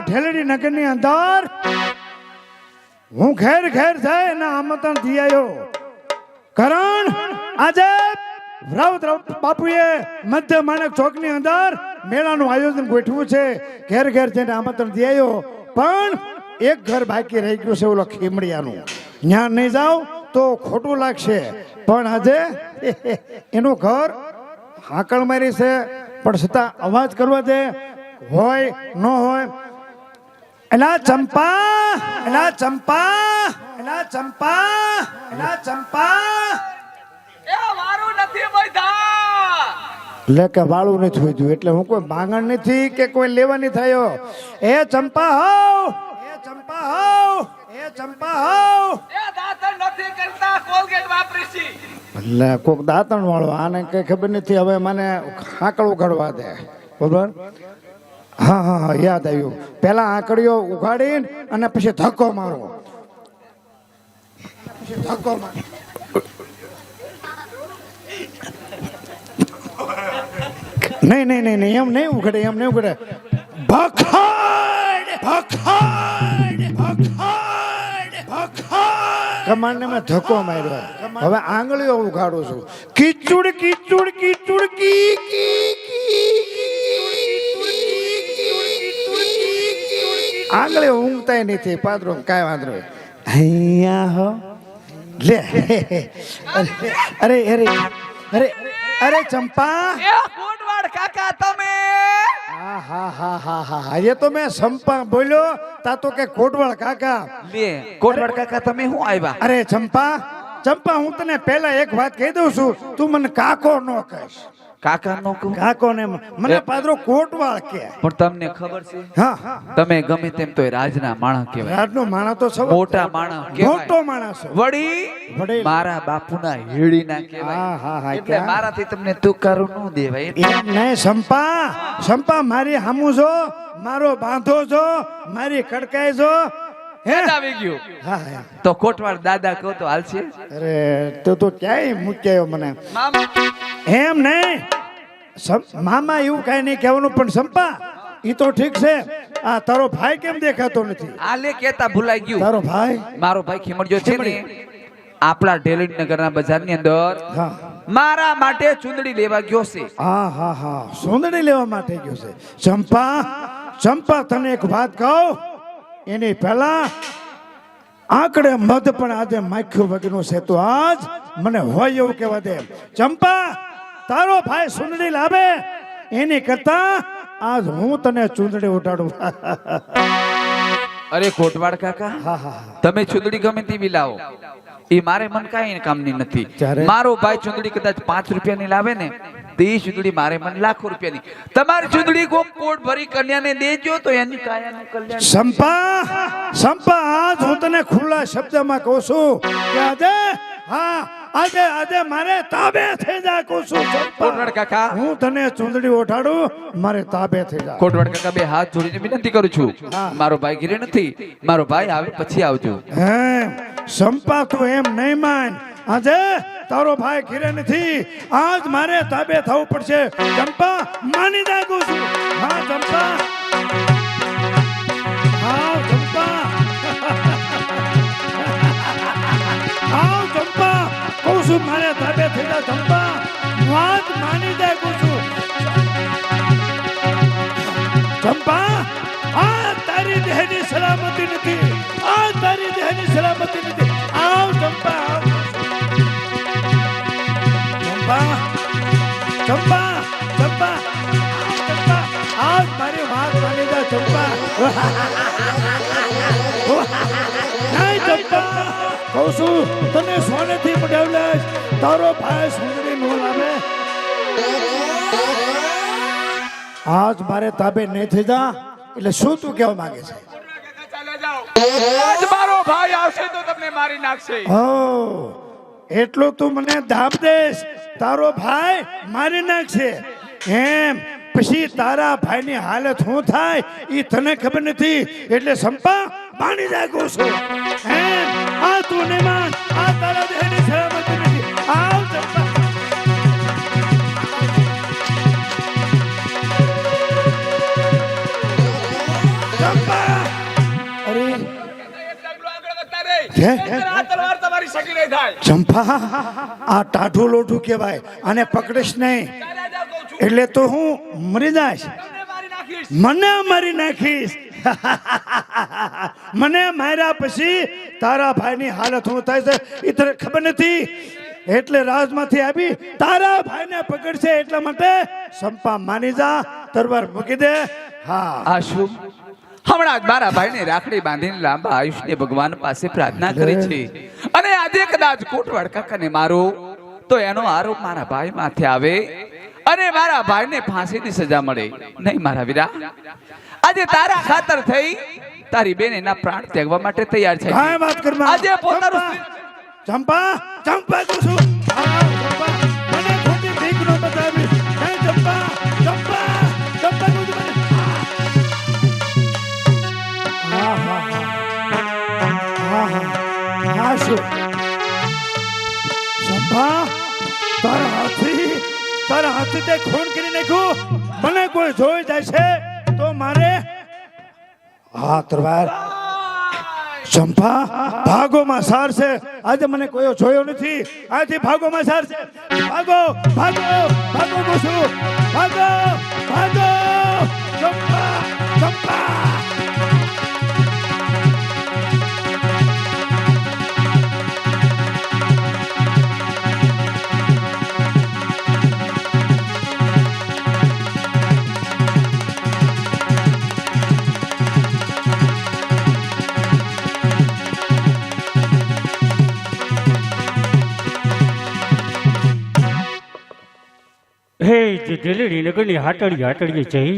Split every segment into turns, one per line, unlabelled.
ઢેલડી નગરની અંદર હું ઘેર ઘેર જાય ને આમંત્રણ દી આવ્યો. કારણ આજે બાપુએ મધ્ય માણેક ચોકની અંદર મેળાનું આયોજન ગોઠવ્યું છે. ઘેર ઘેર જઈને આમંત્રણ દી આવ્યો, પણ એક ઘર બાકી રહી ગયું છે, ઓલો ખીમડિયાનું. ત્યાં નહીં જાવ તો ખોટું લાગશે, પણ આજે એનું ઘર હાકળ મારી છે, પણ છતાં અવાજ કરવા દે, હોય ન હોય. એલા ચંપા, એલા ચંપા, એલા ચંપા, એલા ચંપા.
એ મારું નથી બૈધા.
લે કે વાળું નથી વધ્યું એટલે હું કોઈ માંગણ નથી કે કોઈ લેવાની થયો. એ ચંપા હોવ, એ ચંપા હોવ, એ ચંપા હોવ.
એ દાંતણ નથી કરતા, કોલગેટ વાપરીશી.
એટલે કોક દાંતણ વાળો, આને કઈ ખબર નથી. હવે મને આંકડો ઉઘાડવા દે, બરોબર? હા હા હા, યાદ આવ્યું. પેલા આંકડીઓ ઉઘાડીને અને પછી ધક્કો મારો, પછી ધક્કો મારો. નહીં નહીં નહીં નહીં, એમ નહીં ઉઘડે, એમ નહીં ઉઘડે. ભખાડ ભખાડ ભખાડ ભખાડ કમાન્ડને મેં ધક્કો માર્યો. હવે આંગળીઓ ઉઘાડું છું. કીચુડ કીચુડ કીચુડ કી કી આંગળીઓ ઊંઘતાય નથી. પાત્રો કાંઈ વાંધો નહીં. અહીંયા હો લે. અરે અરે અરે અરે ચંપા.
એ કોટવાડ કાકા તમે.
હા હા હા હા હા, એ તો મેં સંપા બોલ્યો તા તો કે કોટવાળ કાકા.
લે કોટવાડ કાકા તમે શું આવ્યા?
અરે ચંપા, ચંપા હું તને પહેલા એક વાત કહી દઉં છું, તું મને કાકો ન કહીશ.
કાકા નો કહું?
કાકો ને મને પાદરો કોટવાળ કે.
પણ તમને ખબર છે,
હા
તમે ગમે તેમ તો રાજના માણસ કહેવાય.
રાજનો માણસ તો સૌ
મોટા માણસ કહેવાય.
મોટો માણસ
વડી મારા બાપુના હેડીના કહેવાય.
હા હા હા,
એટલે મારાથી તમને તુકારું ન દેવાય.
એમ નહીં સંપા, સંપા મારી હામું જો, મારો બાંધો જો, મારી કડકાઈ જો. હે
આવી ગયું.
હા હા.
તો કોટવાડ દાદા કહો તો હાલશે?
અરે તું તો ક્યાંય મૂક્યો મને.
મામા
એમ નહીં મામા, એવું કઈ નહીં કહેવાનું. પણ સંપા ઈ તો ઠીક છે, આ તારો ભાઈ કેમ દેખાતો નથી?
આલે કેતા ભૂલાઈ ગયું.
તારો ભાઈ?
મારો ભાઈ ખીમડિયો છે ને, આપણા ઢેલડી નગરના બજારની અંદર
હા
મારા માટે ચૂંદડી લેવા ગયો છે.
હા હા હા, સોંદડી લેવા માટે ગયો છે. ચંપા, ચંપા તને એક વાત કહું, એની પહેલા આંકડે મધ પણ આજે માખ્યું વગરનું છે, તો આજ મને હોય એવું કહેવા દે. ચંપા, તારો ભાઈ સુંદડી લાવે એની કરતા આજ હું તને ચૂંદડી ઉઠાડું.
અરે કોટવાડ કાકા,
હા હા,
તમે ચૂંદડી ગમે તેવી લાવો, એ મારે મન કાંઈ કામની નથી. મારો ભાઈ ચૂંદડી કદાચ 5 રૂપિયાની લાવે ને, તો એ ચૂંદડી મારે મન લાખો રૂપિયાની. તમારી ચૂંદડી કોટ ભરી કન્યાને દેજો તો એની કાયાનું કલ્યાણ.
સંપા, સંપા આજ હું તને ખુલ્લા શબ્દમાં કહું છું કે આજે, હા આજે આજે મારે તાબે થઈ જા કહું છું.
કોટવાડ કાકા,
હું તને ચૂંદડી ઓઢાડું, મારે તાબે થઈ જા.
કોટવાડ કાકા બે હાથ જોડીને વિનંતી કરું છું, મારો ભાઈ ઘરે નથી, મારો ભાઈ આવે પછી આવજો.
હે સંપા, તું એમ નહીં માન. આજે તારો ભાઈ ઘરે નથી, આજ મારે તાબે થવું પડશે. ચંપા માની જાગું છું. હા ચંપા, હા ચંપા, હા ચંપા કહું છું, મારે તાબે થઈ જા. ચંપા વાત માની જાગું છું. ચંપા, આ તારી દેહની સલામતી નથી, આ તારી દેહની સલામતી નથી. આવ ચંપા, આવ ચંપા, ચંપા, ચંપા, ચંપા, આજ મારી વાત માની જા. ચંપા નહીં ચંપા, કહું છું તને સોનેથી મડાવલાશ, તારો ભાઈ સુંદરી નો લાવે. આજ મારે તાબે નહીં થઈ જા. એટલે શું તું કહેવા માંગે છે?
આજ મારો ભાઈ આવશે તો તમને મારી નાખશે.
હો, એટલું તું મને દાબ દેશ, તારો ભાઈ મારી નાખશે એમ? પછી તારા ભાઈની હાલત શું થાય એ તને ખબર નથી. એટલે સંપા પાણી જાગું છું એમ? આ તું નહીં માન, આ તારા દેહની સલામતી નથી. આવ ચંપા, ચંપા. છે
આ તલવાર તમારી સગી નહીં થાય.
ચંપા આ ટાઢું લોઢું કહેવાય આને પકડીશ નહીં
ચાલ્યા જાઓ કહું છું.
એટલે તો હું મરી જઈશ
તમને મારી નાખીશ.
મને મારી નાખીશ મને માર્યા પછી તારા ભાઈની હાલત શું થાય છે એ તને ખબર નથી એટલે રાજમાંથી આવી તારા ભાઈને પકડશે એટલા માટે સંપા માની જા તરવાર મૂકી દે હા
આ શું હમણાં જ મારા ભાઈને રાખડી બાંધીને લાંબા આયુષ્ય ભગવાન પાસે પ્રાર્થના કરી છે અને આજે કદાચ કોટવાડ કાકાને મારો તો એનો આરોપ મારા ભાઈ માથે આવે અને મારા ભાઈને ફાંસીની સજા મળે નહીં મારા વીરા આજે તારા ખાતર થઈ તારી બેન એના પ્રાણ ત્યાગવા માટે તૈયાર છે
કાંઈ વાત કર માં.
આજે પોતાનું
ચંપા ચંપા કહું છું હા, ચંપા મને ખોટી ભીખ નો બતાવી હે ચંપા ચંપા ચંપા કહું છું મને. હા હા હા હા હા શું ચંપા તારા હાથથી તે ખૂન કરી નાખ્યું મને કોઈ જોઈ જાય છે તો મારે હા તરવાર ચંપા ભાગોમાં સાર છે આજે મને કોઈ જોયો નથી આથી ભાગોમાં સાર છે ભાગો ભાગો ભાગો બોસુ ભાગો ભાગો ચંપા ચંપા
હે જે દિલ્હી નગરની હાટડીએ જઈ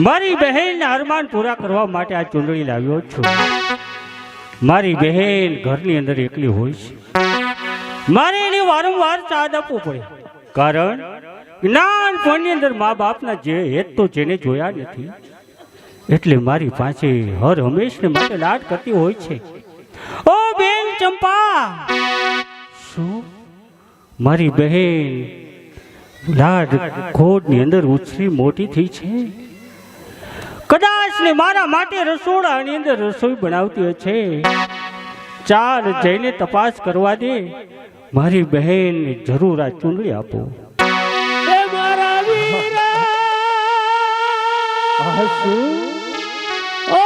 મારી બહેનના અરમાન પૂરા કરવા માટે આ ચૂંદડી લાવ્યો છું. મારી બહેન ઘરની અંદર એકલી હોય છે મારે એને વારંવાર સાથ આપવો પડે કારણ નાનપણની અંદર મા બાપના જે હેત તો જેને જોયા નથી એટલે મારી પાસે હર હંમેશને માટે લાડ કરતી હોય છે. ઓ બેન ચંપા શું મારી બહેન લાડ ખોડની અંદર ઉછરી મોટી થઈ છે કદાચ ને મારા માટે રસોડાની અંદર રસોઈ બનાવતી હશે ચાલ જઈને તપાસ કરવા દે મારી બહેનને જરૂર આ ચૂંદડી આપો. એ મારા વીરા આ શું? ઓ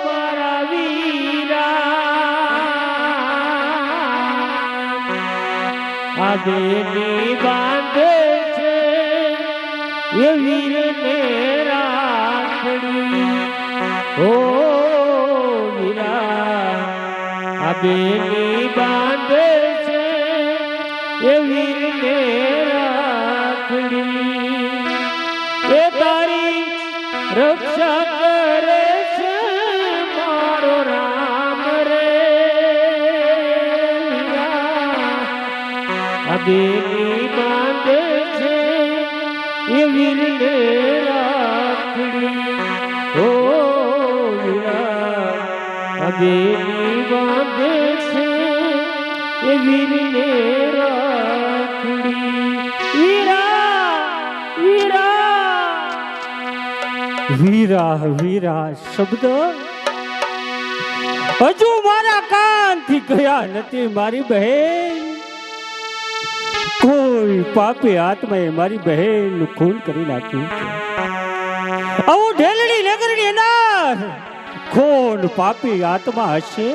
મારા વીરા આ બેની બાંધે છે એ વીરને રાખડી. ઓ વીરા આ બેની બાંધે છે એ વીરને રાખડી. એ તારી રક્ષા કરે છે મારો રામ રે વીરા. બેની બાંધે છે એ વીરને રાખડી. ઓ વીરા બેની બાંધે છે એ વીરને રાખડી. વીરા વીરા વીરા વીરા શબ્દ હજુ મારા કાનથી ગયા નથી મારી બહેન. કોઈ પાપી આત્માએ મારી બહેનનું ખૂન કરી નાખ્યું છે. આવું ઢેલડી નગરની અંદર કોણ પાપી આત્મા હશે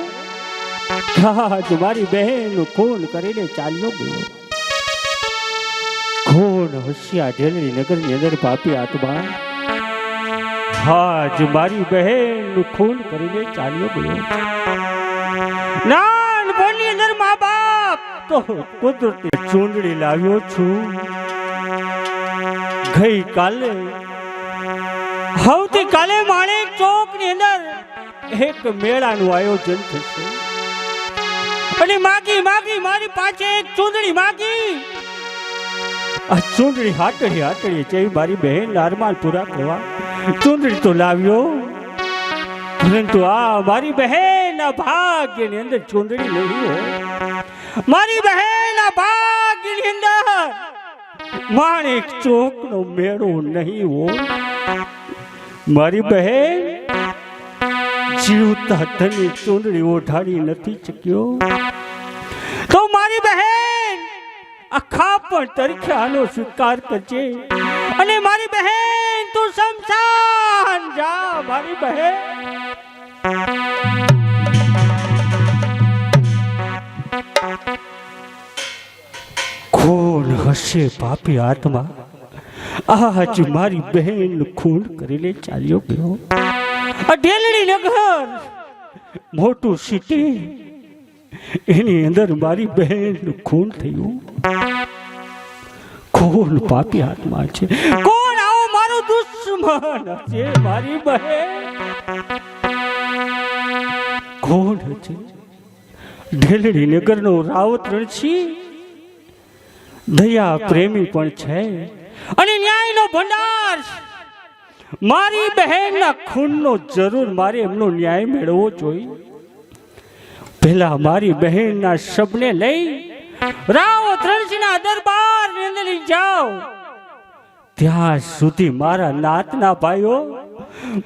આજ મારી બહેનનું ખૂન કરીને ચાલ્યો ગયો. કોણ હશે આ ઢેલડી નગરની અંદર પાપી આત્મા આજ મારી બહેનનું ખૂન કરીને ચાલ્યો ગયો. નાનપણની અંદર મા બાપ તો કુદરતી ચૂંદડી લાવ્યો છું. ગઈ કાલે આવતીકાલે માણેક ચોક ની અંદર એક મેળાનું આયોજન થશે અને માગી મારી પાસે એક ચૂંદડી માગી. આ ચૂંદડી હાટડી જેવી મારી બહેન અરમાન પૂરા કરવા ચૂંદડી તો લાવ્યો પરંતુ આ મારી બહેનના ભાગ્યની અંદર ચૂંદડી નહીં હોય. મારી બહેનના ભાગ્યની અંદર માણેક ચોકનો મેળો નહીં હોય. મારી બહેન જીવતા તને ચૂંદડી ઓઢાડી નથી શક્યો તો મારી બહેન આખા પણ તરીકે આનો સ્વીકાર કરજે અને મારી બહેન તું શમશાન જા મારી બહેન. કોણ હશે પાપી આત્મા આજ મારી બહેન ખૂન કરીને ચાલ્યો ગયો. આ ઢેલડી નગર મોટું સિટી એની અંદર મારી બહેન ખૂન થયું. કોણ પાપી આત્મા છે? કોણ આવો મારો દુશ્મન છે? મારી બહેન કોણ છે? ઢેલડી નગરનો રાવત રણછી દયા પ્રેમી પણ છે અને ન્યાયનો ભંડાર. મારી બહેનના ખૂનનો જરૂર મારે એમનો ન્યાય મેળવવો જોઈએ. પહેલા મારી બહેનના શબને લઈ રાવત રણજીના દરબારની અંદર લઈ જાઓ. ત્યાં સુધી મારા નાતના ભાઈઓ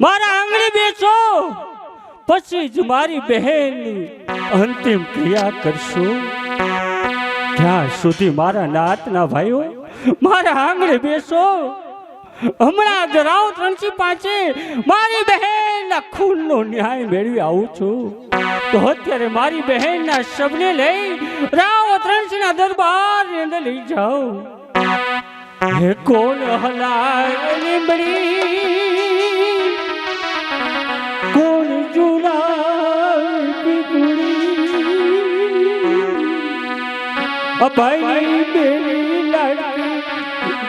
મારા આંગણે બેસો, પછી જ મારી બહેનની અંતિમ ક્રિયા કરશો. ત્યાં સુધી મારા નાતના ભાઈઓ મારા આંગણે બેસો. હમણાં જ રાવત રણજી પાસે મારી બહેનના ખૂનનો ન્યાય મેળવી આવું છું. તો અત્યારે મારી બહેનના શબને લઈ રાવત રણજીના દરબારની અંદર લઈ જાઓ. હે કોણ હલાય લીંબડી, કોણ ઝુલાય પીપળી, ભાઈ બેની લાડકી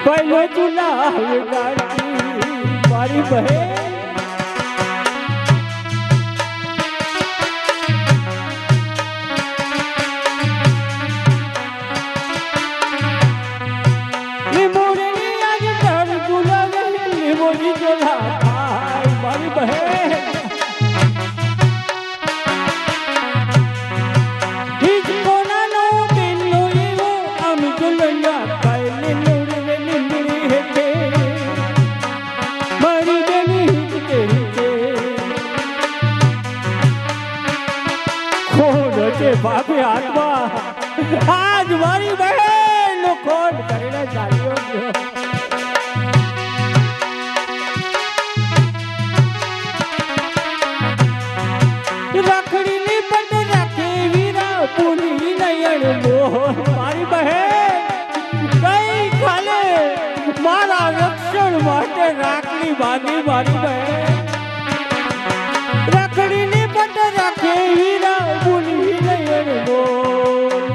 ભાઈ ઝુલાય લાડકી મારી બહેન. મારી બહેન કોનાનો બેનો એવો આમ જુલૈયા કાયલે લોડે લીંબડી હેઠે મારી બેની હિચકે હિચે. ખોડ છે બાપે આત્મા આજ મારી બહેન નો ખોડ કરીને ચાલ્યો ગયો. રાખડીની પટ રાખે વીરા પૂરી નયન મોહન મારી બહેન કઈ ખાલે મારા રક્ષણ માટે રાખડી બાંધી મારી બહેન. રાખડીની પટ રાખે વીરા પૂરી નયન મોહન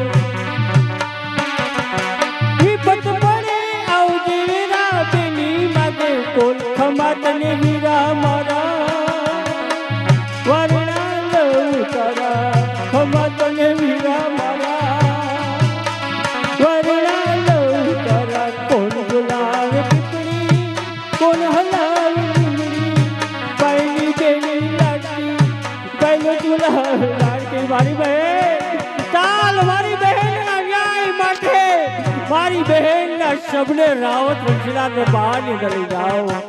વિપત પડે આવજે વીરા બેની માગે કોલ ખમા તને વીરા મારા તને વીરા મારા વરણા લઉં તારા. કોણ બોલાવે પીપળી, કોણ હલાવે લીમડી, બાઈની બેની લાડકી બાઈનો ઝુલાવે લાડકી મારી બહેન. ચાલ મારી બહેનના ન્યાય માટે મારી બહેનના શબને રાવત રણજીના દરબારની અંદર લઈ જાઓ.